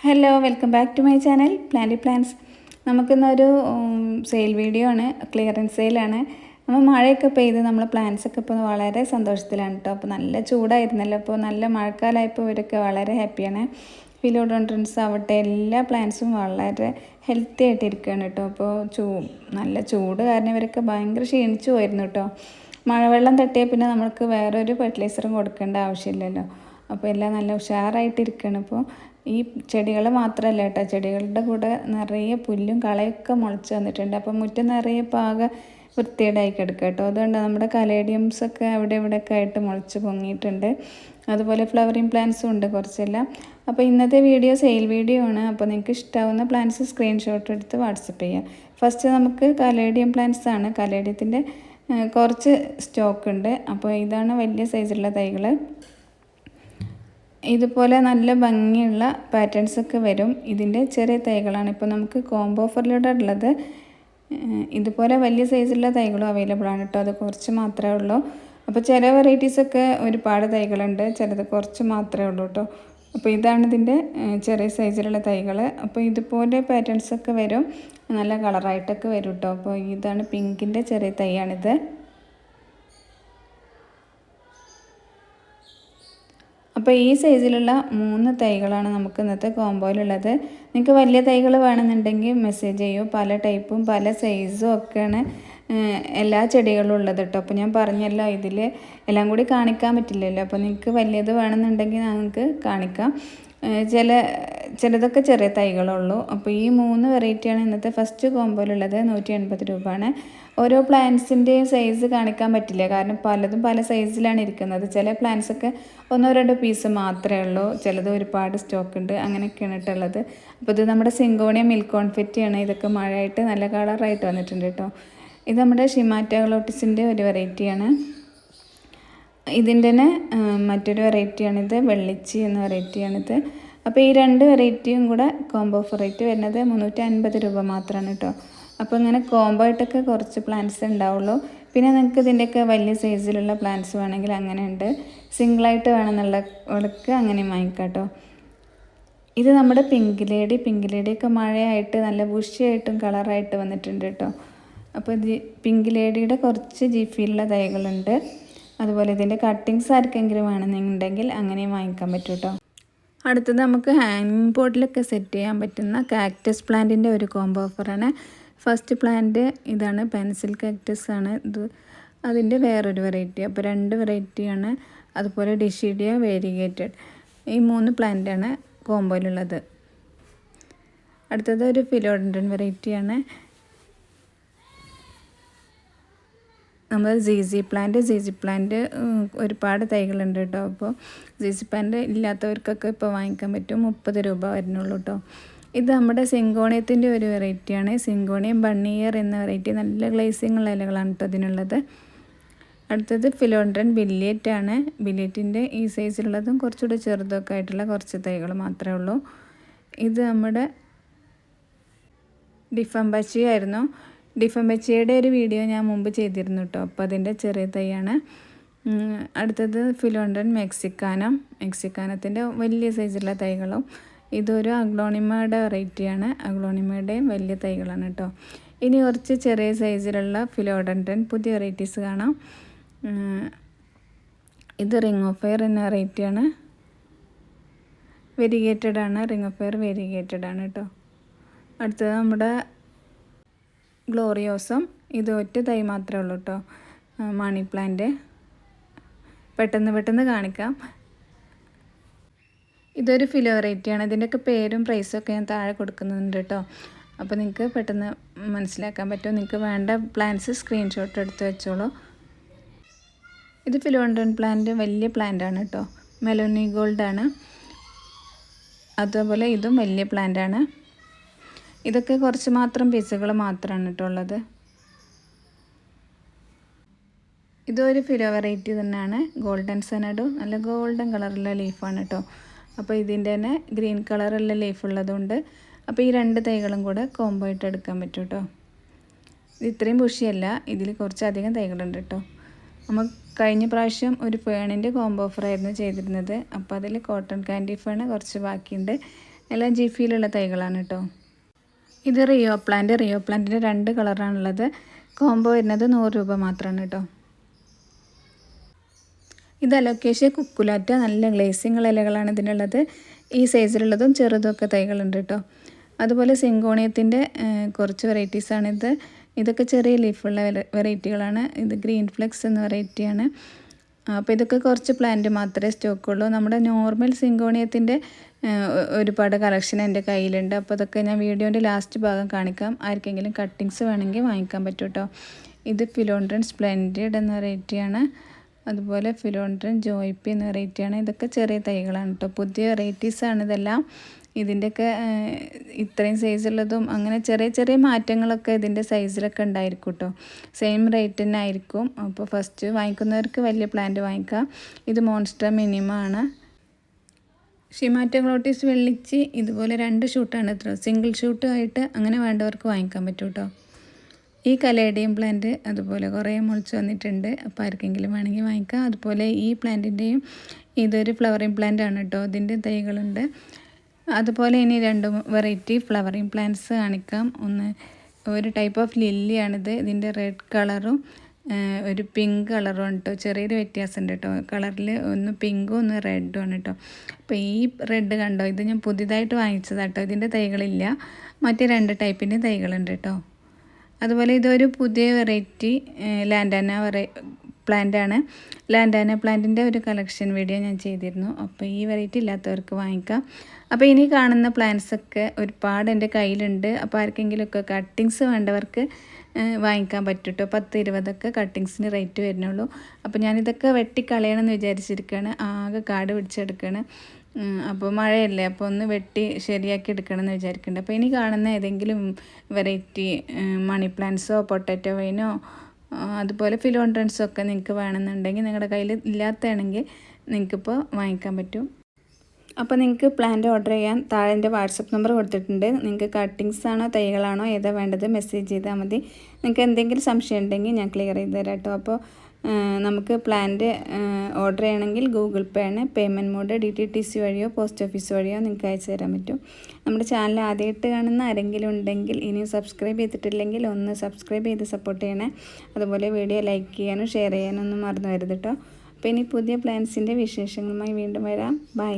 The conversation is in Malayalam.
Hello, welcome back to my channel planty plans. നമുക്കിന്നൊരു സെയിൽ വീഡിയോ ആണ്, ക്ലിയറൻസ് സെയിലാണ്. നമ്മൾ മഴയൊക്കെ പെയ്ത് നമ്മളെ പ്ലാന്റ്സൊക്കെ ഇപ്പോൾ വളരെ സന്തോഷത്തിലാണ് കേട്ടോ. അപ്പോൾ നല്ല ചൂടായിരുന്നല്ലോ, അപ്പോൾ നല്ല മഴക്കാലമായപ്പോൾ ഇവരൊക്കെ വളരെ ഹാപ്പിയാണ്. ഫിലോഡോൺഡ്രൻസ് ആവട്ടെ, എല്ലാ പ്ലാന്റ്സും വളരെ ഹെൽത്തി ആയിട്ടിരിക്കുകയാണ് കേട്ടോ. അപ്പോൾ നല്ല ചൂട് കാരണം ഇവരൊക്കെ ഭയങ്കര ക്ഷീണിച്ചു പോയിരുന്നു കേട്ടോ. മഴവെള്ളം തട്ടിയാൽ പിന്നെ നമുക്ക് വേറൊരു ഫെർട്ടിലൈസറും കൊടുക്കേണ്ട ആവശ്യമില്ലല്ലോ. അപ്പോൾ എല്ലാം നല്ല ഉഷാറായിട്ടിരിക്കുകയാണ്. ഇപ്പോൾ ഈ ചെടികൾ മാത്രമല്ല കേട്ടോ, ചെടികളുടെ കൂടെ നിറയെ പുല്ലും കളയൊക്കെ മുളച്ച് വന്നിട്ടുണ്ട്. അപ്പോൾ മുറ്റം നിറയെ പാകെ വൃത്തികേടായി കിടക്കുക കേട്ടോ. അതുകൊണ്ട് നമ്മുടെ കലേഡിയംസൊക്കെ അവിടെ ഇവിടെയൊക്കെ ആയിട്ട് മുളച്ച് പൊങ്ങിയിട്ടുണ്ട്. അതുപോലെ ഫ്ലവറിങ് പ്ലാന്റ്സും ഉണ്ട് കുറച്ചെല്ലാം. അപ്പോൾ ഇന്നത്തെ വീഡിയോ സെയിൽ വീഡിയോ ആണ്. അപ്പോൾ നിങ്ങൾക്ക് ഇഷ്ടമാവുന്ന പ്ലാന്റ്സ് സ്ക്രീൻഷോട്ട് എടുത്ത് വാട്സപ്പ് ചെയ്യാം. ഫസ്റ്റ് നമുക്ക് കലേഡിയം പ്ലാന്റ്സ് ആണ്. കലേഡിയത്തിൻ്റെ കുറച്ച് സ്റ്റോക്ക് ഉണ്ട്. അപ്പോൾ ഇതാണ് വലിയ സൈസുള്ള തൈകൾ. ഇതുപോലെ നല്ല ഭംഗിയുള്ള പാറ്റേൺസൊക്കെ വരും. ഇതിൻ്റെ ചെറിയ തൈകളാണ് ഇപ്പോൾ നമുക്ക് കോംബോ ഓഫറിലൂടെ ഉള്ളത്. ഇതുപോലെ വലിയ സൈസുള്ള തൈകളും അവൈലബിൾ ആണ് കേട്ടോ. അത് കുറച്ച് മാത്രമേ ഉള്ളൂ. അപ്പോൾ ചില വെറൈറ്റീസൊക്കെ ഒരുപാട് തൈകളുണ്ട്, ചിലത് കുറച്ച് മാത്രമേ ഉള്ളൂ കേട്ടോ. അപ്പോൾ ഇതാണ് ഇതിൻ്റെ ചെറിയ സൈസിലുള്ള തൈകൾ. അപ്പോൾ ഇതുപോലെ പാറ്റേൺസൊക്കെ വരും, നല്ല കളറായിട്ടൊക്കെ വരും കേട്ടോ. അപ്പോൾ ഇതാണ് പിങ്കിൻ്റെ ചെറിയ തൈയാണിത്. അപ്പോൾ ഈ സൈസിലുള്ള 3 തൈകളാണ് നമുക്ക് ഇന്നത്തെ കോംബോയിലുള്ളത്. നിങ്ങൾക്ക് വലിയ തൈകൾ വേണമെന്നുണ്ടെങ്കിൽ മെസ്സേജ് ചെയ്യൂ. പല ടൈപ്പും പല സൈസും ഒക്കെയാണ് എല്ലാ ചെടികളും ഉള്ളത് കേട്ടോ. അപ്പോൾ ഞാൻ പറഞ്ഞല്ലോ, ഇതിൽ എല്ലാം കൂടി കാണിക്കാൻ പറ്റില്ലല്ലോ. അപ്പോൾ നിങ്ങൾക്ക് വലിയത് വേണമെന്നുണ്ടെങ്കിൽ നമുക്ക് കാണിക്കാം. ചിലതൊക്കെ ചെറിയ തൈകളുള്ളൂ. അപ്പോൾ ഈ 3 വെറൈറ്റിയാണ് ഇന്നത്തെ ഫസ്റ്റ് കോംബോയിലുള്ളത്. 180 രൂപയാണ്. ഓരോ പ്ലാന്റ്സിൻ്റെയും സൈസ് കാണിക്കാൻ പറ്റില്ല, കാരണം പലതും പല സൈസിലാണ് ഇരിക്കുന്നത്. ചില പ്ലാന്റ്സൊക്കെ 1-2 പീസ് മാത്രമേ ഉള്ളൂ, ചിലത് ഒരുപാട് സ്റ്റോക്ക് ഉണ്ട്, അങ്ങനെയൊക്കെയാണ് ഇട്ടുള്ളത്. അപ്പോൾ ഇത് നമ്മുടെ സിങ്കോണിയ മിൽക്ക് കോൺഫെറ്റിയാണ്. ഇതൊക്കെ മഴയായിട്ട് നല്ല കളറായിട്ട് വന്നിട്ടുണ്ട് കേട്ടോ. ഇത് നമ്മുടെ ഷിമാറ്റോഗ്ലോട്ടിസിൻ്റെ ഒരു വെറൈറ്റിയാണ്. ഇതിൻ്റെ തന്നെ മറ്റൊരു വെറൈറ്റിയാണിത്, വെള്ളിച്ചി എന്ന വെറൈറ്റിയാണിത്. അപ്പോൾ ഈ 2 വെറൈറ്റിയും കൂടെ കോംബോ ഓഫർ റേറ്റ് വരുന്നത് 350 രൂപ മാത്രമാണ് കേട്ടോ. അപ്പോൾ ഇങ്ങനെ കോംബോ ആയിട്ടൊക്കെ കുറച്ച് പ്ലാന്റ്സ് ഉണ്ടാവുള്ളൂ. പിന്നെ നിങ്ങൾക്ക് ഇതിൻ്റെയൊക്കെ വലിയ സൈസിലുള്ള പ്ലാന്റ്സ് വേണമെങ്കിൽ അങ്ങനെ ഉണ്ട്. സിംഗിളായിട്ട് വേണമെന്നുള്ളവർക്ക് അങ്ങനെയും വാങ്ങിക്കാം കേട്ടോ. ഇത് നമ്മുടെ പിങ്ക് ലേഡിയൊക്കെ മഴയായിട്ട് നല്ല ബുഷിയായിട്ടും കളറായിട്ട് വന്നിട്ടുണ്ട് കേട്ടോ. അപ്പോൾ പിങ്ക് ലേഡിയുടെ കുറച്ച് ജിഫിയിലുള്ള തൈകളുണ്ട്. അതുപോലെ ഇതിൻ്റെ കട്ടിങ്സ് ആർക്കെങ്കിലും വേണമെന്നുണ്ടെങ്കിൽ അങ്ങനെയും വാങ്ങിക്കാൻ പറ്റും കേട്ടോ. അടുത്തത് നമുക്ക് ഹാങ്ങിങ് പോട്ടിലൊക്കെ സെറ്റ് ചെയ്യാൻ പറ്റുന്ന കാക്ടസ് പ്ലാന്റിൻ്റെ ഒരു കോംബോ ഓഫറാണ്. ഫസ്റ്റ് പ്ലാന്റ് ഇതാണ്, പെൻസിൽ കാക്ടസ് ആണ് ഇത്. അതിൻ്റെ വേറൊരു വെറൈറ്റി. അപ്പോൾ 2 വെറൈറ്റിയാണ്. അതുപോലെ ഡിഷീഡിയ വേരിഗേറ്റഡ്, ഈ 3 പ്ലാന്റാണ് കോംബോയിലുള്ളത്. അടുത്തത് ഒരു ഫിലോഡൻഡ്രൻ വെറൈറ്റിയാണ്. നമ്മൾ സി പ്ലാന്റ് ഒരുപാട് തൈകളുണ്ട് കേട്ടോ. അപ്പോൾ സി പ്ലാന്റ് ഇല്ലാത്തവർക്കൊക്കെ ഇപ്പോൾ വാങ്ങിക്കാൻ പറ്റും. 30 രൂപ വരുന്നുള്ളൂ കേട്ടോ. ഇത് നമ്മുടെ സിങ്കോണിയത്തിൻ്റെ ഒരു വെറൈറ്റിയാണ്. സിങ്കോണിയം ബണ്ണിയർ എന്ന വെറൈറ്റി. നല്ല ഗ്ലേസിംഗ് ഉള്ള ഇലകളാണ് കേട്ടോ അതിനുള്ളത്. അടുത്തത് ഫിലോഡൻഡ്രൻ ബില്ലിയറ്റ് ആണ്. ബില്ലിയറ്റിൻ്റെ ഈ സൈസിലുള്ളതും കുറച്ചുകൂടി ചെറുതൊക്കെ ആയിട്ടുള്ള കുറച്ച് തൈകൾ മാത്രമേ ഉള്ളൂ. ഇത് നമ്മുടെ ഡിഫംബച്ചി ആയിരുന്നു. ഡിഫംബച്ചിയുടെ ഒരു വീഡിയോ ഞാൻ മുമ്പ് ചെയ്തിരുന്നു കേട്ടോ. അപ്പോൾ അതിൻ്റെ ചെറിയ തൈയാണ്. അടുത്തത് ഫിലോഡൻഡ്രൻ മെക്സിക്കാനത്തിൻ്റെ വലിയ സൈസുള്ള തൈകളും. ഇതൊരു അഗ്ലോണിമയുടെ വെറൈറ്റിയാണ്. അഗ്ലോണിമയുടെയും വലിയ തൈകളാണ് കേട്ടോ. ഇനി കുറച്ച് ചെറിയ സൈസിലുള്ള ഫിലോഡൻഡ്രൻ പുതിയ വെറൈറ്റീസ് കാണാം. ഇത് റിംഗ് ഓഫ് ഫയർ എന്ന വെറൈറ്റിയാണ്. വെരിഗേറ്റഡ് ആണ്, റിംഗ് ഓഫ് ഫയർ വെരിഗേറ്റഡ് ആണ് കേട്ടോ. അടുത്തത് നമ്മുടെ ഗ്ലോറിയോസം. ഇത് ഒറ്റ തൈ മാത്രമേ ഉള്ളൂ കേട്ടോ. മണി പ്ലാന്റ് പെട്ടെന്ന് കാണിക്കാം. ഇതൊരു ഫിലോ വെറൈറ്റിയാണ്. ഇതിൻ്റെയൊക്കെ പേരും പ്രൈസും ഒക്കെ ഞാൻ താഴെ കൊടുക്കുന്നുണ്ട് കേട്ടോ. അപ്പോൾ നിങ്ങൾക്ക് പെട്ടെന്ന് മനസ്സിലാക്കാൻ പറ്റും. നിങ്ങൾക്ക് വേണ്ട പ്ലാന്റ്സ് സ്ക്രീൻഷോട്ട് എടുത്ത് വെച്ചോളൂ. ഇത് ഫിലോഡൻഡ്രൻ പ്ലാന്റ് വലിയ പ്ലാന്റാണ് കേട്ടോ. മെലോനി ഗോൾഡാണ്. അതുപോലെ ഇതും വലിയ പ്ലാന്റാണ്. ഇതൊക്കെ കുറച്ച് മാത്രം പീസുകൾ മാത്രമാണ് കേട്ടോ ഉള്ളത്. ഇതൊരു ഫിലോ വെറൈറ്റി തന്നെയാണ്. ഗോൾഡൻ സനഡു, നല്ല ഗോൾഡൻ കളറുള്ള ലീഫാണ് കേട്ടോ. അപ്പോൾ ഇതിൻ്റെ തന്നെ ഗ്രീൻ കളറുള്ള ലീഫ് ഉള്ളതുകൊണ്ട് അപ്പോൾ ഈ 2 തൈകളും കൂടെ കോംബോ ആയിട്ട് എടുക്കാൻ പറ്റും കേട്ടോ. ഇത് ഇത്രയും ബുഷിയല്ല, ഇതിൽ കുറച്ചധികം തൈകളുണ്ട് കേട്ടോ. നമ്മൾ കഴിഞ്ഞ പ്രാവശ്യം ഒരു ഫേണിൻ്റെ കോംബോ ഓഫറായിരുന്നു ചെയ്തിരുന്നത്. അപ്പോൾ അതിൽ കോട്ടൺ കാൻഡി ഫേണ് കുറച്ച് ബാക്കിയുണ്ട്. എല്ലാം ജിഫിയിലുള്ള തൈകളാണ് കേട്ടോ. ഇത് റിയോ പ്ലാന്റിൻ്റെ 2 കളറാണുള്ളത്. കോംബോ വരുന്നത് 100 രൂപ മാത്രമാണ് കേട്ടോ. ഇത് അലോക്കേഷ്യ കുക്കുലാറ്റ, നല്ല ഗ്ലേസിങ് ഇലകളാണ് ഇതിനുള്ളത്. ഈ സൈസിലുള്ളതും ചെറുതുമൊക്കെ തൈകളുണ്ട് കേട്ടോ. അതുപോലെ സിങ്കോണിയത്തിൻ്റെ കുറച്ച് വെറൈറ്റീസാണിത്. ഇതൊക്കെ ചെറിയ ലീഫുള്ള വെറൈറ്റികളാണ്. ഇത് ഗ്രീൻ ഫ്ലെക്സ് എന്ന വെറൈറ്റിയാണ്. അപ്പോൾ ഇതൊക്കെ കുറച്ച് പ്ലാന്റ് മാത്രമേ സ്റ്റോക്കുള്ളൂ. നമ്മുടെ നോർമൽ സിങ്കോണിയത്തിൻ്റെ ഒരുപാട് കളക്ഷൻ എൻ്റെ കയ്യിലുണ്ട്. അപ്പോൾ അതൊക്കെ ഞാൻ വീഡിയോൻ്റെ ലാസ്റ്റ് ഭാഗം കാണിക്കാം. ആർക്കെങ്കിലും കട്ടിങ്സ് വേണമെങ്കിൽ വാങ്ങിക്കാൻ പറ്റും കേട്ടോ. ഇത് ഫിലോൺഡ്രൻ സ്പ്ലെൻഡിഡ് എന്ന വെറൈറ്റിയാണ്. അതുപോലെ ഫിലോൺഡ്രൻ ജോയ്പി എന്ന വെറൈറ്റിയാണ്. ഇതൊക്കെ ചെറിയ തൈകളാണ് കേട്ടോ. പുതിയ വെറൈറ്റീസാണ് ഇതെല്ലാം. ഇതിൻ്റെയൊക്കെ ഇത്രയും സൈസുള്ളതും അങ്ങനെ ചെറിയ ചെറിയ മാറ്റങ്ങളൊക്കെ ഇതിൻ്റെ സൈസിലൊക്കെ ഉണ്ടായിരിക്കും കേട്ടോ. സെയിം റേറ്റ് തന്നെ ആയിരിക്കും. അപ്പോൾ ഫസ്റ്റ് വാങ്ങിക്കുന്നവർക്ക് വലിയ പ്ലാന്റ് വാങ്ങിക്കാം. ഇത് മോൺസ്റ്റർ മിനിമാണ്. ഷിമാറ്റോഗ്ലോട്ടിസ് വെള്ളിച്ചി ഇതുപോലെ 2 ഷൂട്ടാണ് ഇത്ര. സിംഗിൾ ഷൂട്ട് ആയിട്ട് അങ്ങനെ വേണ്ടവർക്ക് വാങ്ങിക്കാൻ പറ്റും കേട്ടോ. ഈ കലേഡിയം പ്ലാന്റ് അതുപോലെ കുറേ മുളച്ച് വന്നിട്ടുണ്ട്. അപ്പോൾ ആർക്കെങ്കിലും വേണമെങ്കിൽ വാങ്ങിക്കാം. അതുപോലെ ഈ പ്ലാന്റിൻ്റെയും ഇതൊരു ഫ്ലവറിങ് പ്ലാന്റ് ആണ് കേട്ടോ. ഇതിൻ്റെ തൈകളുണ്ട്. അതുപോലെ ഇനി 2 വെറൈറ്റി ഫ്ലവറിങ് പ്ലാന്റ്സ് കാണിക്കാം. ഒരു ടൈപ്പ് ഓഫ് ലില്ലിയാണിത്. ഇതിൻ്റെ റെഡ് കളറും ഒരു പിങ്ക് കളറും ആണ് കേട്ടോ. ചെറിയൊരു വ്യത്യാസമുണ്ട് കേട്ടോ കളറിൽ. ഒന്ന് പിങ്കും ഒന്ന് റെഡും ആണ് കേട്ടോ. അപ്പോൾ ഈ റെഡ് കണ്ടോ, ഇത് ഞാൻ പുതിയതായിട്ട് വാങ്ങിച്ചതാണ് കേട്ടോ. ഇതിൻ്റെ തൈകളില്ല. മറ്റേ 2 ടൈപ്പിൻ്റെ തൈകളുണ്ട് കേട്ടോ. അതുപോലെ ഇതൊരു പുതിയ വെറൈറ്റി ലാൻഡാന പ്ലാന്റാണ്. ലാൻഡാന പ്ലാന്റിൻ്റെ ഒരു കളക്ഷൻ വീഡിയോ ഞാൻ ചെയ്തിരുന്നു. അപ്പോൾ ഈ വെറൈറ്റി ഇല്ലാത്തവർക്ക് വാങ്ങിക്കാം. അപ്പോൾ ഇനി കാണുന്ന പ്ലാന്റ്സൊക്കെ ഒരുപാട് എൻ്റെ കയ്യിലുണ്ട്. അപ്പോൾ ആർക്കെങ്കിലുമൊക്കെ കട്ടിങ്സ് വേണ്ടവർക്ക് വാങ്ങിക്കാൻ പറ്റും കേട്ടോ. 10-20 കട്ടിങ്സിന് റേറ്റ് വരുന്നുള്ളൂ. അപ്പോൾ ഞാനിതൊക്കെ വെട്ടിക്കളയണമെന്ന് വിചാരിച്ചിരിക്കുകയാണ്. ആകെ കാട് പിടിച്ചെടുക്കുകയാണ്. അപ്പോൾ മഴയല്ലേ, അപ്പോൾ ഒന്ന് വെട്ടി ശരിയാക്കി എടുക്കണമെന്ന് വിചാരിക്കുന്നുണ്ട്. അപ്പോൾ ഇനി കാണുന്ന ഏതെങ്കിലും വെറൈറ്റി മണി പ്ലാന്റ്സോ പൊട്ടാറ്റോ വൈനോ അതുപോലെ ഫിലോൺഡ്രൻസോ ഒക്കെ നിങ്ങൾക്ക് വേണമെന്നുണ്ടെങ്കിൽ നിങ്ങളുടെ കയ്യിൽ ഇല്ലാത്തതാണെങ്കിൽ നിങ്ങൾക്കിപ്പോൾ വാങ്ങിക്കാൻ പറ്റും. അപ്പോൾ നിങ്ങൾക്ക് പ്ലാന്റ് ഓർഡർ ചെയ്യാൻ താഴെ എൻ്റെ വാട്സപ്പ് നമ്പർ കൊടുത്തിട്ടുണ്ട്. നിങ്ങൾക്ക് കട്ടിങ്സ് ആണോ തൈകളാണോ ഏതാ വേണ്ടത് മെസ്സേജ് ചെയ്താൽ മതി. നിങ്ങൾക്ക് എന്തെങ്കിലും സംശയം ഉണ്ടെങ്കിൽ ഞാൻ ക്ലിയർ ചെയ്ത് തരാം കേട്ടോ. അപ്പോൾ നമുക്ക് പ്ലാന്റ് ഓർഡർ ചെയ്യണമെങ്കിൽ ഗൂഗിൾ പേ ആണ് പേയ്മെൻറ്റ് മോഡ്. DTTC വഴിയോ പോസ്റ്റ് ഓഫീസ് വഴിയോ നിങ്ങൾക്ക് അയച്ചു തരാൻ പറ്റും. നമ്മുടെ ചാനൽ ആദ്യമായിട്ട് കാണുന്ന ആരെങ്കിലും ഉണ്ടെങ്കിൽ ഇനിയും സബ്സ്ക്രൈബ് ചെയ്തിട്ടില്ലെങ്കിൽ ഒന്ന് സബ്സ്ക്രൈബ് ചെയ്ത് സപ്പോർട്ട് ചെയ്യണേ. അതുപോലെ വീഡിയോ ലൈക്ക് ചെയ്യാനും ഷെയർ ചെയ്യാനും ഒന്നും മറന്നു വരുത് കേട്ടോ. അപ്പോൾ ഇനി പുതിയ പ്ലാൻസിൻ്റെ വിശേഷങ്ങളുമായി വീണ്ടും വരാം. ബൈ.